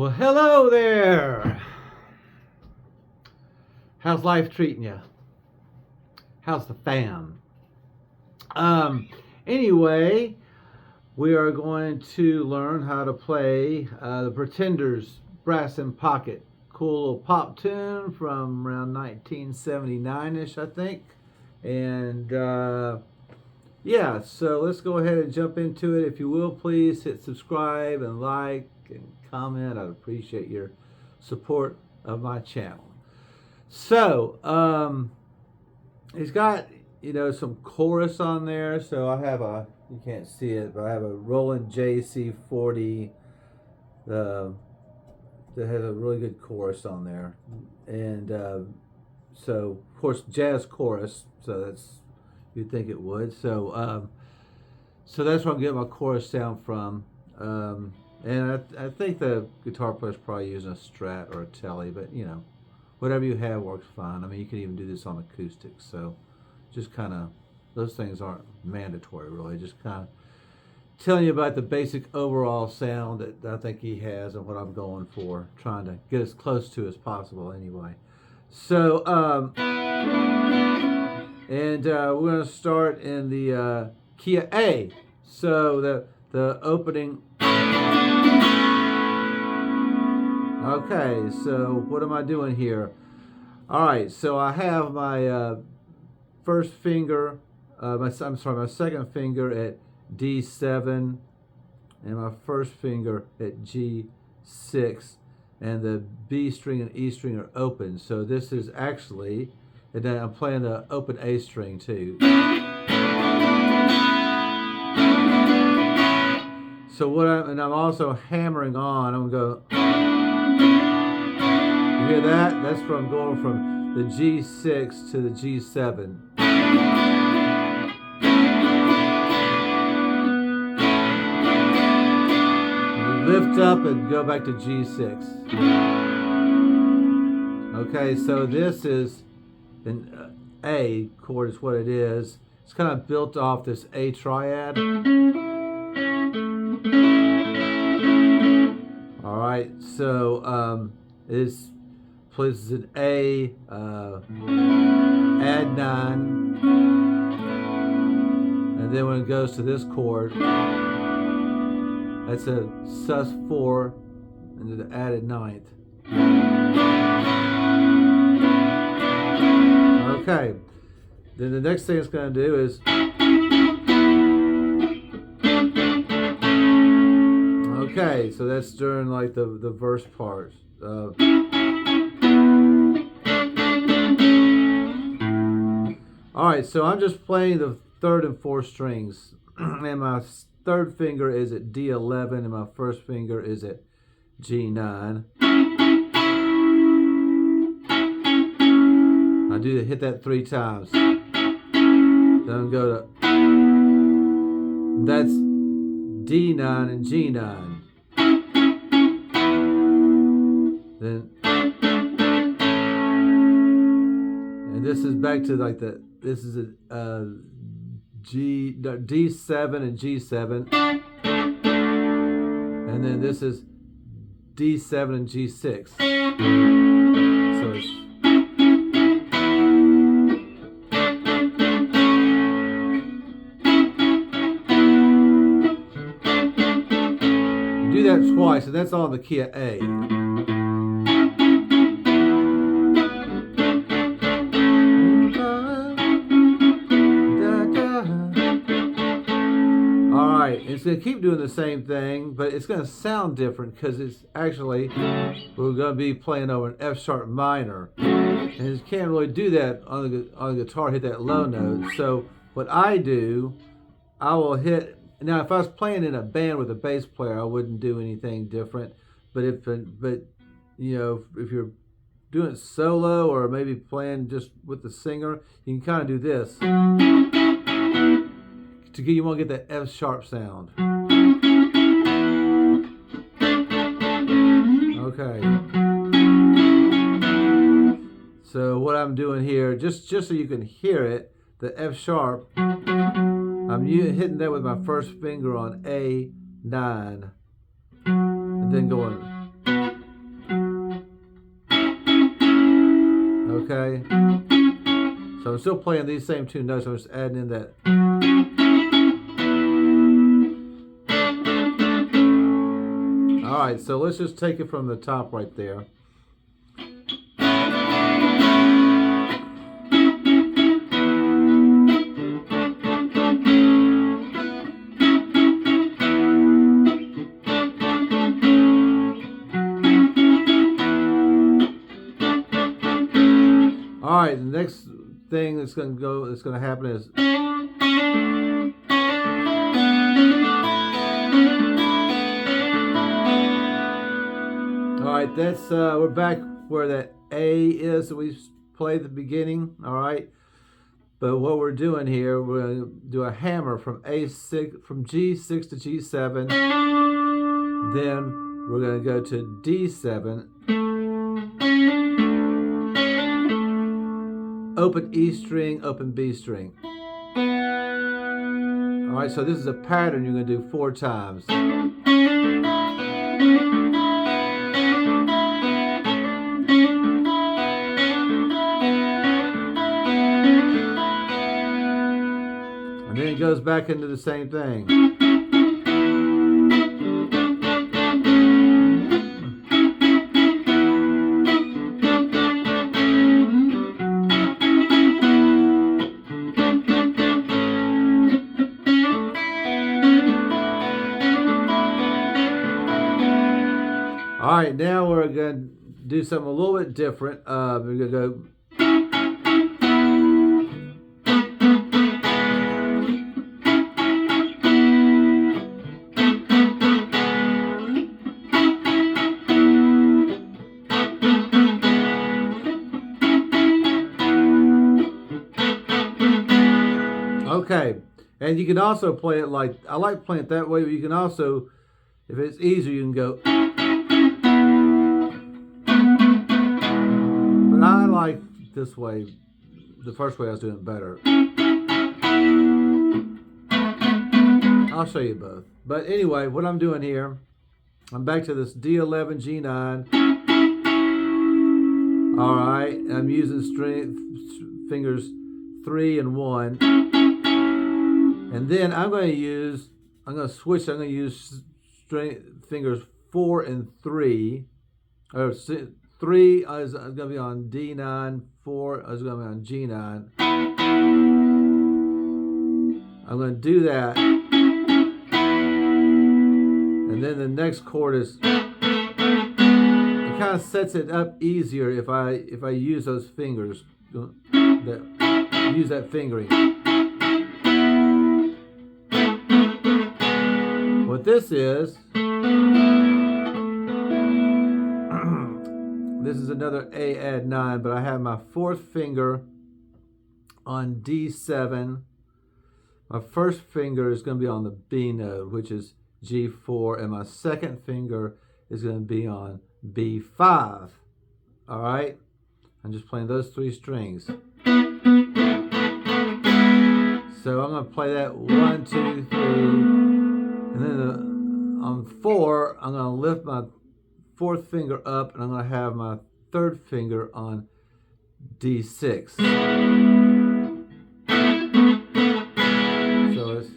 Well, hello there. How's life treating you? How's the fam? Anyway, we are going to learn how to play the Pretenders Brass in Pocket. Cool little pop tune from around 1979-ish, I think. And yeah, so let's go ahead and jump into it. If you will, please hit subscribe and like and comment. I'd appreciate your support of my channel. So, it's got, some chorus on there. So I have you can't see it, but I have a Roland JC40 that has a really good chorus on there. And so, of course, jazz chorus. So you'd think it would. So, so that's where I'm getting my chorus sound from. And I think the guitar player's probably using a Strat or a Tele, but whatever you have works fine. I mean, you can even do this on acoustics. So just kind of, those things aren't mandatory really. Just kind of telling you about the basic overall sound that I think he has and what I'm going for, trying to get as close to as possible anyway. So, and we're going to start in the key of A. So the opening. Okay, so what am I doing here? All right, so I have my first finger, my second finger at D7, and my first finger at G6, and the B string and E string are open. So this is actually, and then I'm playing the open A string too. So I'm also hammering on. I'm going to go. You hear that? That's from going from the G6 to the G7. You lift up and go back to G6. Okay, so this is an A chord is what it is. It's kind of built off this A triad. All right, so this places an A, add 9, and then when it goes to this chord, that's a sus4 and the added 9th. Okay, then the next thing it's going to do is, okay, so that's during like the verse part. All right, so I'm just playing the third and fourth strings, and my third finger is at D11, and my first finger is at G9. I hit that 3 times. Then go to, that's D9 and G9. Then, and this is back to like this is a D7 and G7, and then this is D7 and G6. So it's, you do that twice, and that's all in the key of A. It's going to keep doing the same thing, but it's going to sound different because it's actually, we're going to be playing over an F sharp minor. And you can't really do that on the guitar, hit that low note. So what I do, I will hit, now if I was playing in a band with a bass player, I wouldn't do anything different. But if you're doing it solo or maybe playing just with the singer, you can kind of do this. You want to get that F sharp sound. Okay. So what I'm doing here, just so you can hear it, the F sharp, I'm hitting that with my first finger on A9, and then going. Okay. So I'm still playing these same two notes. I'm just adding in that. All right, so let's just take it from the top right there. All right, the next thing that's going to happen is all right. That's we're back where that A is that we played at the beginning. All right, but what we're doing here, we're going to do a hammer from A6 from G6 to G7. Then we're going to go to D7. Open E string, open B string. All right, so this is a pattern you're going to do 4 times. And then it goes back into the same thing. All right, now we're going to do something a little bit different. We're going to go. Okay, and you can also play it like, I like playing it that way, but you can also, if it's easier, you can go. But I like this way, the first way I was doing it better. I'll show you both. But anyway, what I'm doing here, I'm back to this D11, G9. All right, I'm using fingers 3 and 1. And then I'm going to use fingers 4 and 3. Or 3 is going to be on D9, 4 is going to be on G9. I'm going to do that. And then the next chord is, it kind of sets it up easier if I use those fingers, use that fingering. What this is, this is another A add 9, but I have my 4th finger on D7. My first finger is going to be on the B note, which is G4, and my second finger is going to be on B5. All right? I'm just playing those 3 strings. So I'm going to play that 1, 2, 3. And then on 4, I'm going to lift my 4th finger up, and I'm going to have my 3rd finger on D6. So it's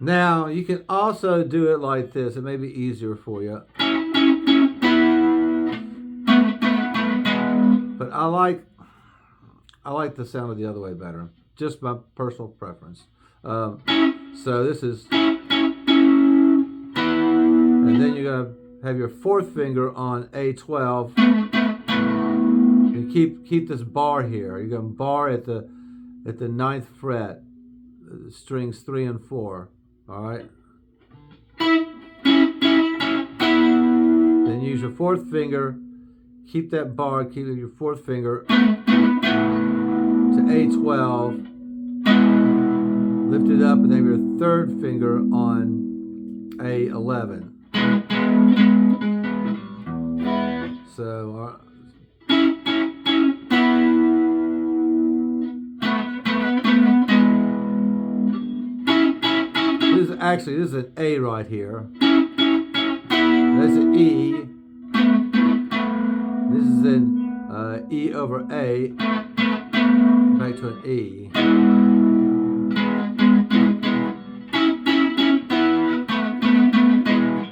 now, you can also do it like this. It may be easier for you. But I like the sound of the other way better. Just my personal preference. So this is, and then you're going to have your 4th finger on A12. And keep this bar here. You're going to bar at the 9th fret, strings 3 and 4. All right. Then use your 4th finger. Keep that bar. Keep your 4th finger to A12. Lift it up, and then your 3rd finger on A11. So this is an A right here. That's an E. This is an E over A, back to an E.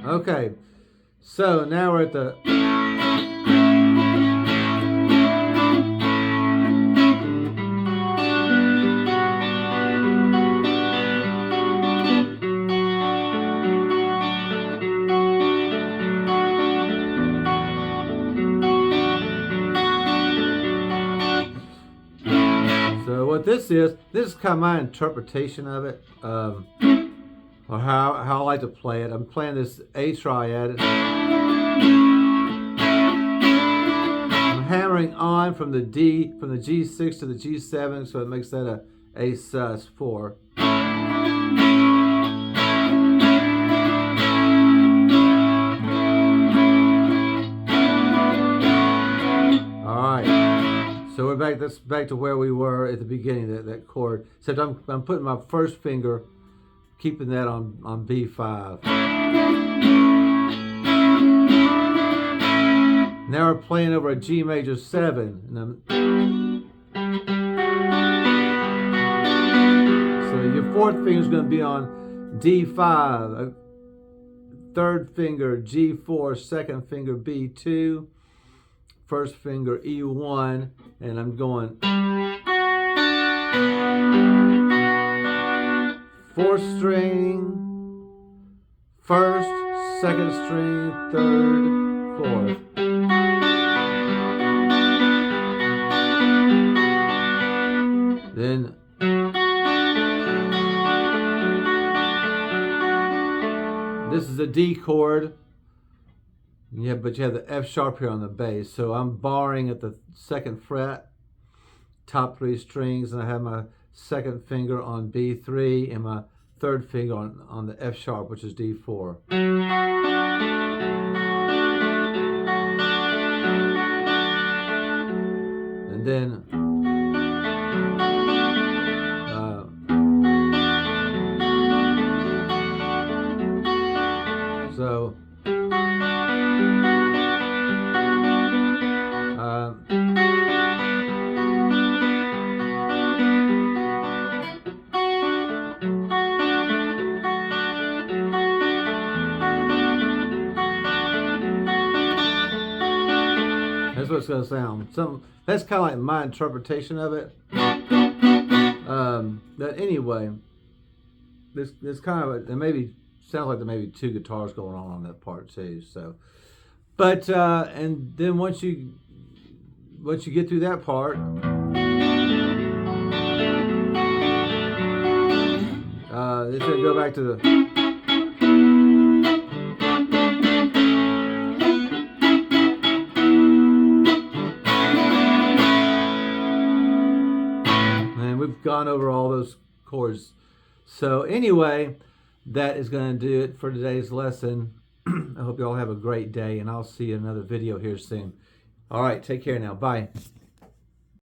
Okay, so now we're at the So what this is kind of my interpretation of it, or how I like to play it. I'm playing this A triad. I'm hammering on from the G6 to the G7, so it makes that a sus4. So we're back. That's back to where we were at the beginning. That chord. Except I'm putting my first finger, keeping that on B5. Now we're playing over a G major 7. So your fourth finger is going to be on D5. Third finger G4. Second finger B2. First finger E1, and I'm going fourth string, first, second string, third, fourth. Then this is a D chord. Yeah, but you have the F sharp here on the bass. So I'm barring at the second fret, top 3 strings, and I have my second finger on B3 and my third finger on the F sharp, which is D4. And then so that's what it's going to sound. That's kind of like my interpretation of it. But anyway, this kind of it maybe sounds like there may be 2 guitars going on that part too. So, but and then once you get through that part, it's going to go back to the. We've gone over all those chords. So anyway, that is going to do it for today's lesson. I hope you all have a great day, and I'll see you in another video here soon. All right, take care now. Bye.